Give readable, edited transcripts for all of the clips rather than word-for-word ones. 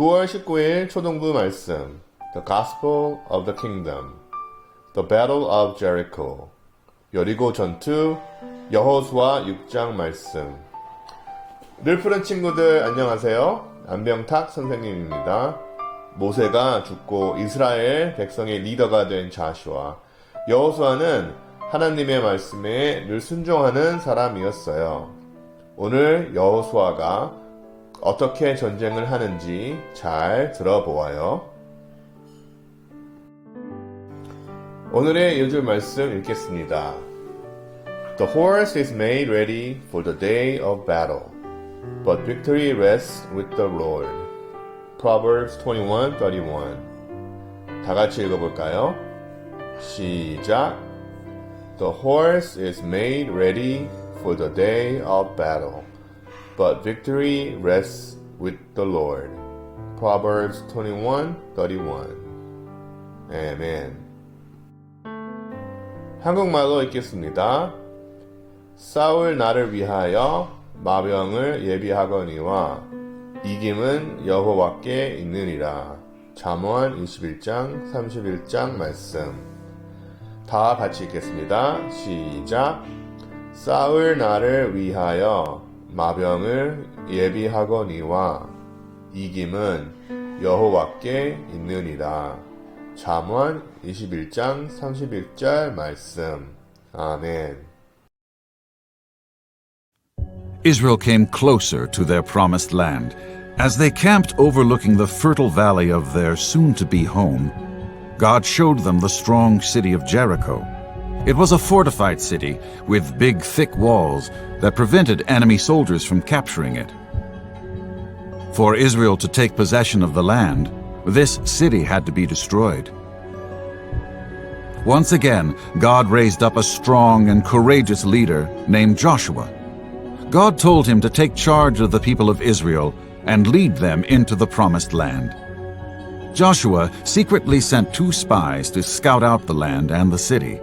9월 19일 초등부 말씀 The Gospel of the Kingdom The Battle of Jericho 여리고 전투 여호수아 6장 말씀 늘 푸른 친구들 안녕하세요. 안병탁 선생님입니다. 모세가 죽고 이스라엘 백성의 리더가 된 자슈아 여호수아는 하나님의 말씀에 늘 순종하는 사람이었어요. 오늘 여호수아가 어떻게 전쟁을 하는지 잘 들어보아요. 오늘의 요즘 말씀 읽겠습니다. The horse is made ready for the day of battle, but victory rests with the Lord. Proverbs 21:31. 다 같이 읽어볼까요? 시작. The horse is made ready for the day of battle, but victory rests with the Lord. Proverbs 21:31. 아멘. 한국말로 읽겠습니다. 싸울 나를 위하여 마병을 예비하거니와 이김은 여호와께 있느니라. 잠언 21장 31장 말씀. 다 같이 읽겠습니다. 시작. 싸울 나를 위하여 마병을 예비하거니와 이김은 여호와께 있느니라. 잠언 21장 31절 말씀. 아멘. Israel came closer to their promised land. As they camped overlooking the fertile valley of their soon-to-be home, God showed them the strong city of Jericho. It was a fortified city with big, thick walls that prevented enemy soldiers from capturing it. For Israel to take possession of the land, this city had to be destroyed. Once again, God raised up a strong and courageous leader named Joshua. God told him to take charge of the people of Israel and lead them into the promised land. Joshua secretly sent 2 spies to scout out the land and the city.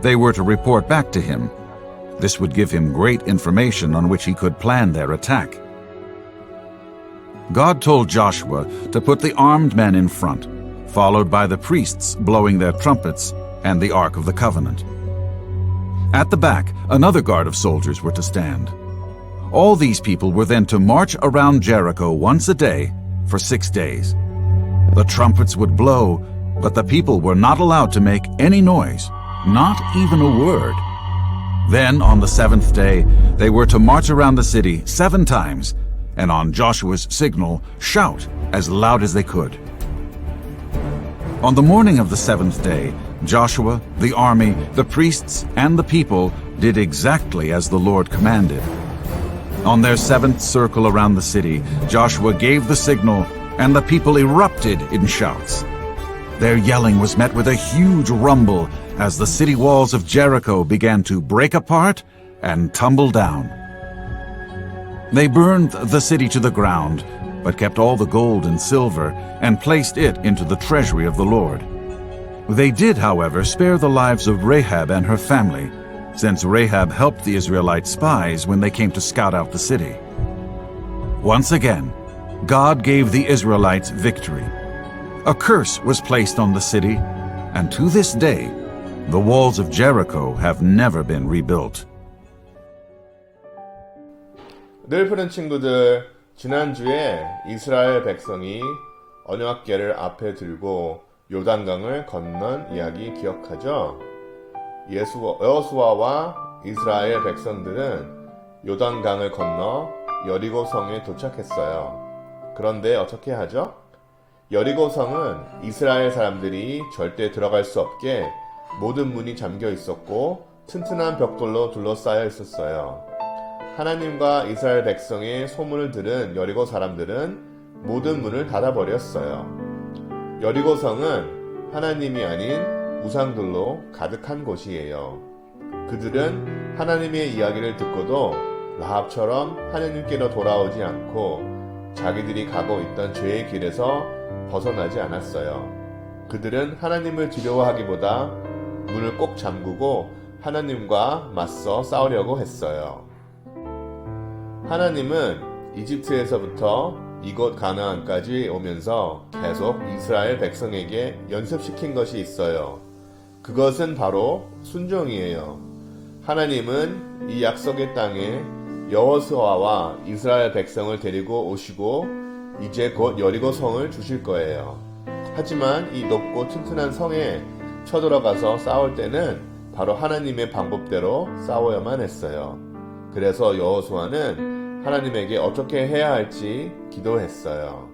They were to report back to him. This would give him great information on which he could plan their attack. God told Joshua to put the armed men in front, followed by the priests blowing their trumpets and the Ark of the Covenant. At the back, another guard of soldiers were to stand. All these people were then to march around Jericho once a day for 6 days. The trumpets would blow, but the people were not allowed to make any noise, not even a word. Then, on the 7th day, they were to march around the city 7 times, and on Joshua's signal, shout as loud as they could. On the morning of the 7th day, Joshua, the army, the priests, and the people did exactly as the Lord commanded. On their 7th circle around the city, Joshua gave the signal, and the people erupted in shouts. Their yelling was met with a huge rumble as the city walls of Jericho began to break apart and tumble down. They burned the city to the ground, but kept all the gold and silver and placed it into the treasury of the Lord. They did, however, spare the lives of Rahab and her family, since Rahab helped the Israelite spies when they came to scout out the city. Once again, God gave the Israelites victory. A curse was placed on the city, and to this day, the walls of Jericho have never been rebuilt. 늘 푸른 친구들, 지난주에 이스라엘 백성이 언약궤를 앞에 들고 요단강을 건넌 이야기 기억하죠? 여호수아와 이스라엘 백성들은 요단강을 건너 여리고성에 도착했어요. 그런데 어떻게 하죠? 여리고성은 이스라엘 사람들이 절대 들어갈 수 없게 모든 문이 잠겨 있었고 튼튼한 벽돌로 둘러싸여 있었어요. 하나님과 이스라엘 백성의 소문을 들은 여리고 사람들은 모든 문을 닫아버렸어요. 여리고성은 하나님이 아닌 우상들로 가득한 곳이에요. 그들은 하나님의 이야기를 듣고도 라합처럼 하나님께로 돌아오지 않고 자기들이 가고 있던 죄의 길에서 벗어나지 않았어요. 그들은 하나님을 두려워하기보다 문을 꼭 잠그고 하나님과 맞서 싸우려고 했어요. 하나님은 이집트에서부터 이곳 가나안까지 오면서 계속 이스라엘 백성에게 연습시킨 것이 있어요. 그것은 바로 순종이에요. 하나님은 이 약속의 땅에 여호수아와 이스라엘 백성을 데리고 오시고 이제 곧 여리고 성을 주실 거예요. 하지만 이 높고 튼튼한 성에 쳐들어가서 싸울 때는 바로 하나님의 방법대로 싸워야만 했어요. 그래서 여호수아는 하나님에게 어떻게 해야 할지 기도했어요.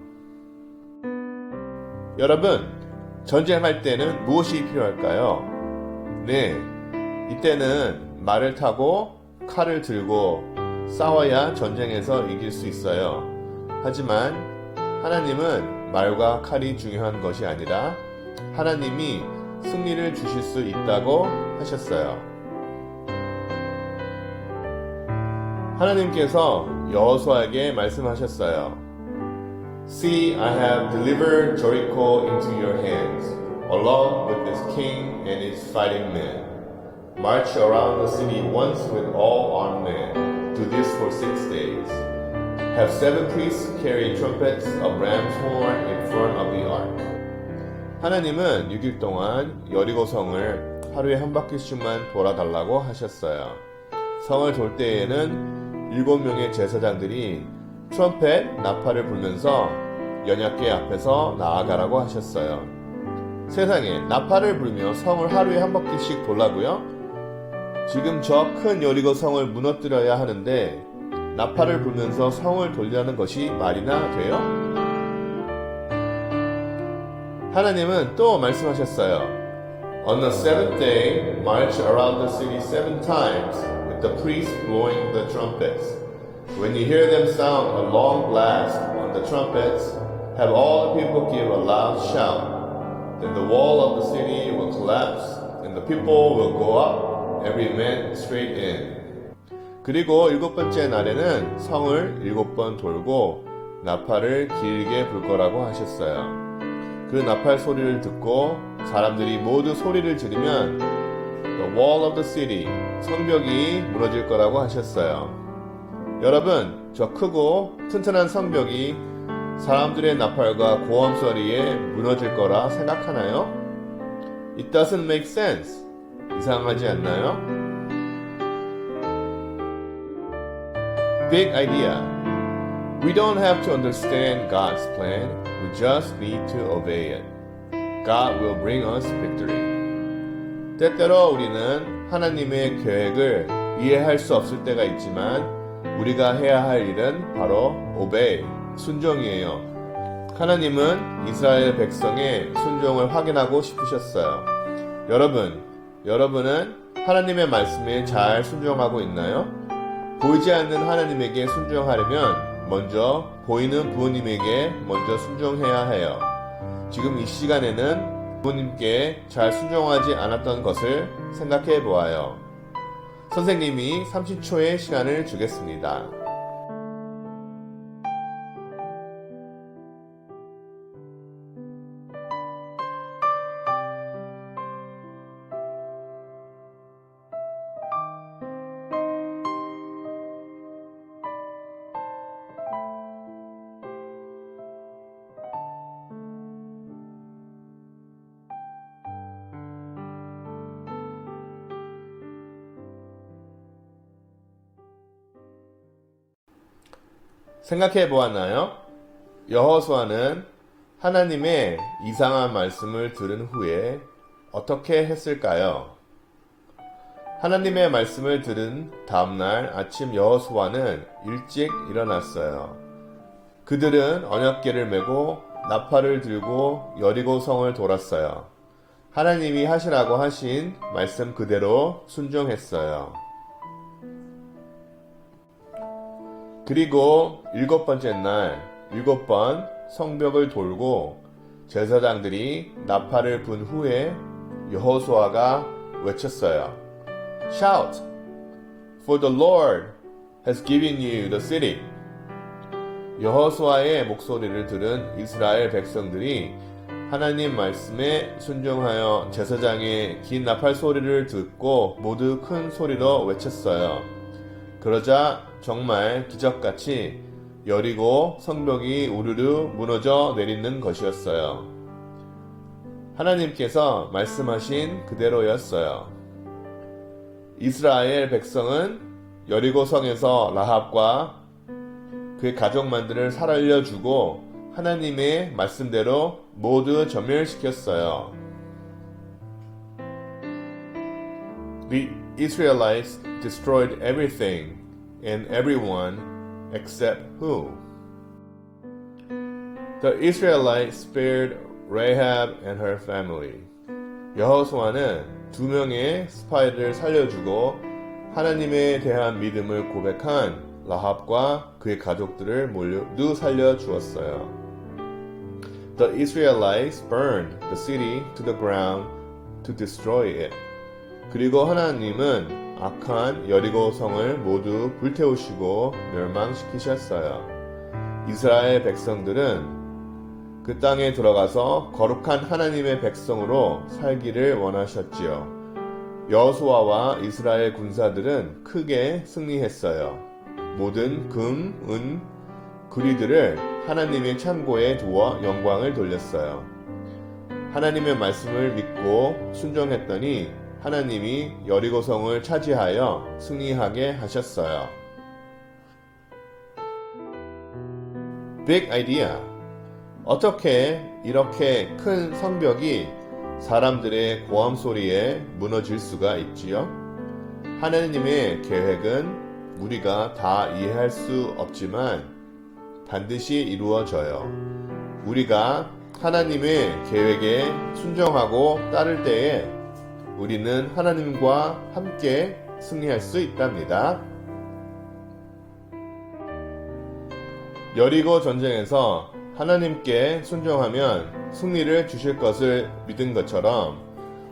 여러분, 전쟁할 때는 무엇이 필요할까요? 네, 이때는 말을 타고 칼을 들고 싸워야 전쟁에서 이길 수 있어요. 하지만 하나님은 말과 칼이 중요한 것이 아니라 하나님이 승리를 주실 수 있다고 하셨어요. 하나님께서 여호수아에게 말씀하셨어요. See, I have delivered Jericho into your hands, along with its king and its fighting men. March around the city once with all armed men. Do this for 6 days. Have 7 priests carry trumpets of ram's horn in front of the ark. 하나님은 6일 동안 여리고 성을 하루에 한 바퀴씩만 돌아달라고 하셨어요. 성을 돌 때에는 7명의 제사장들이 트럼펫, 나팔을 불면서 연약궤 앞에서 나아가라고 하셨어요. 세상에, 나팔을 불며 성을 하루에 한 바퀴씩 돌라고요? 지금 저 큰 여리고 성을 무너뜨려야 하는데 나팔을 불면서 성을 돌리라는 것이 말이나 돼요? 하나님은 또 말씀하셨어요. On the 7th day, march around the city 7 times with the priests blowing the trumpets. When you hear them sound a long blast on the trumpets, have all the people give a loud shout. Then the wall of the city will collapse, and the people will go up, every man straight in. 그리고 7번째 날에는 성을 7번 돌고 나팔을 길게 불 거라고 하셨어요. 그 나팔 소리를 듣고 사람들이 모두 소리를 지르면 The wall of the city, 성벽이 무너질 거라고 하셨어요. 여러분, 저 크고 튼튼한 성벽이 사람들의 나팔과 고함 소리에 무너질 거라 생각하나요? It doesn't make sense. 이상하지 않나요? Big idea. We don't have to understand God's plan. We just need to obey it. God will bring us victory. 때때로 우리는 하나님의 계획을 이해할 수 없을 때가 있지만 우리가 해야 할 일은 바로 obey, 순종이에요. 하나님은 이스라엘 백성의 순종을 확인하고 싶으셨어요. 여러분은 하나님의 말씀에 잘 순종하고 있나요? 보이지 않는 하나님에게 순종하려면 먼저 보이는 부모님에게 먼저 순종해야 해요. 지금 이 시간에는 부모님께 잘 순종하지 않았던 것을 생각해 보아요. 선생님이 30초의 시간을 주겠습니다. 생각해 보았나요? 여호수아는 하나님의 이상한 말씀을 들은 후에 어떻게 했을까요? 하나님의 말씀을 들은 다음날 아침 여호수아는 일찍 일어났어요. 그들은 언약궤를 메고 나팔을 들고 여리고 성을 돌았어요. 하나님이 하시라고 하신 말씀 그대로 순종했어요. 그리고 7번째 날 7번 성벽을 돌고 제사장들이 나팔을 분 후에 여호수아가 외쳤어요. Shout! For the Lord has given you the city. 여호수아의 목소리를 들은 이스라엘 백성들이 하나님 말씀에 순종하여 제사장의 긴 나팔 소리를 듣고 모두 큰 소리로 외쳤어요. 그러자 정말 기적같이 여리고 성벽이 우르르 무너져 내리는 것이었어요. 하나님께서 말씀하신 그대로였어요. 이스라엘 백성은 여리고 성에서 라합과 그의 가족만들을 살려주고 하나님의 말씀대로 모두 전멸시켰어요. The Israelites destroyed everything and everyone except who? The Israelites spared Rahab and her family. 여호수아는 2명의 스파이를 살려주고 하나님에 대한 믿음을 고백한 라합과 그의 가족들을 모두 살려주었어요. The Israelites burned the city to the ground to destroy it. 그리고 하나님은 악한 여리고 성을 모두 불태우시고 멸망시키셨어요. 이스라엘 백성들은 그 땅에 들어가서 거룩한 하나님의 백성으로 살기를 원하셨지요. 여호수아와 이스라엘 군사들은 크게 승리했어요. 모든 금, 은, 구리들을 하나님의 창고에 두어 영광을 돌렸어요. 하나님의 말씀을 믿고 순종했더니 하나님이 여리고성을 차지하여 승리하게 하셨어요. Big idea. 어떻게 이렇게 큰 성벽이 사람들의 고함 소리에 무너질 수가 있지요? 하나님의 계획은 우리가 다 이해할 수 없지만 반드시 이루어져요. 우리가 하나님의 계획에 순종하고 따를 때에 우리는 하나님과 함께 승리할 수 있답니다. 여리고 전쟁에서 하나님께 순종하면 승리를 주실 것을 믿은 것처럼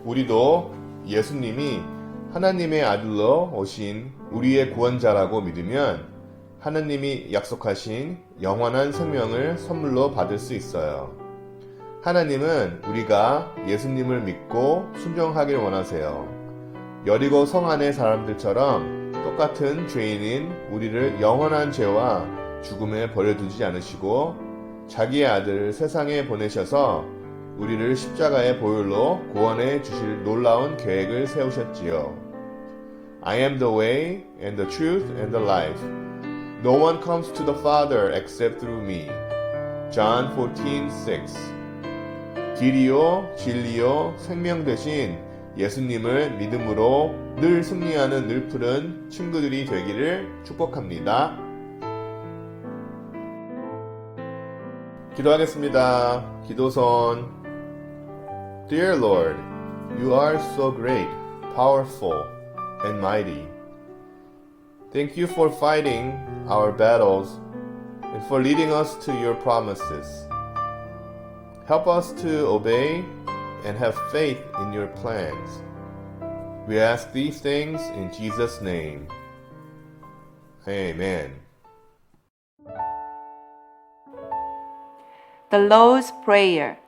우리도 예수님이 하나님의 아들로 오신 우리의 구원자라고 믿으면 하나님이 약속하신 영원한 생명을 선물로 받을 수 있어요. 하나님은 우리가 예수님을 믿고 순종하길 원하세요. 여리고 성 안의 사람들처럼 똑같은 죄인인 우리를 영원한 죄와 죽음에 버려두지 않으시고 자기의 아들을 세상에 보내셔서 우리를 십자가의 보혈로 구원해 주실 놀라운 계획을 세우셨지요. I am the way and the truth and the life. No one comes to the Father except through me. John 14:6. 길이요, 진리요, 생명 되신 예수님을 믿음으로 늘 승리하는 늘푸른 친구들이 되기를 축복합니다. 기도하겠습니다. 기도선. Dear Lord, you are so great, powerful, and mighty. Thank you for fighting our battles and for leading us to your promises. Help us to obey and have faith in your plans. We ask these things in Jesus' name. Amen. The Lord's Prayer.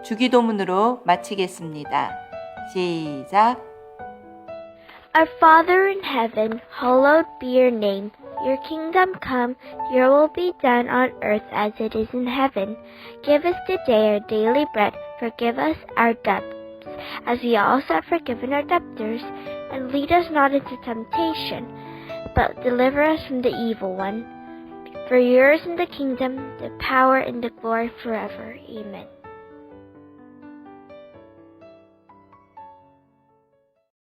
주기도문으로 마치겠습니다. 시작. Our Father in heaven, hallowed be your name. Your kingdom come, your will be done on earth as it is in heaven. Give us today our daily bread. Forgive us our debts, as we also have forgiven our debtors. And lead us not into temptation, but deliver us from the evil one. For yours is the kingdom, the power, and the glory forever. Amen.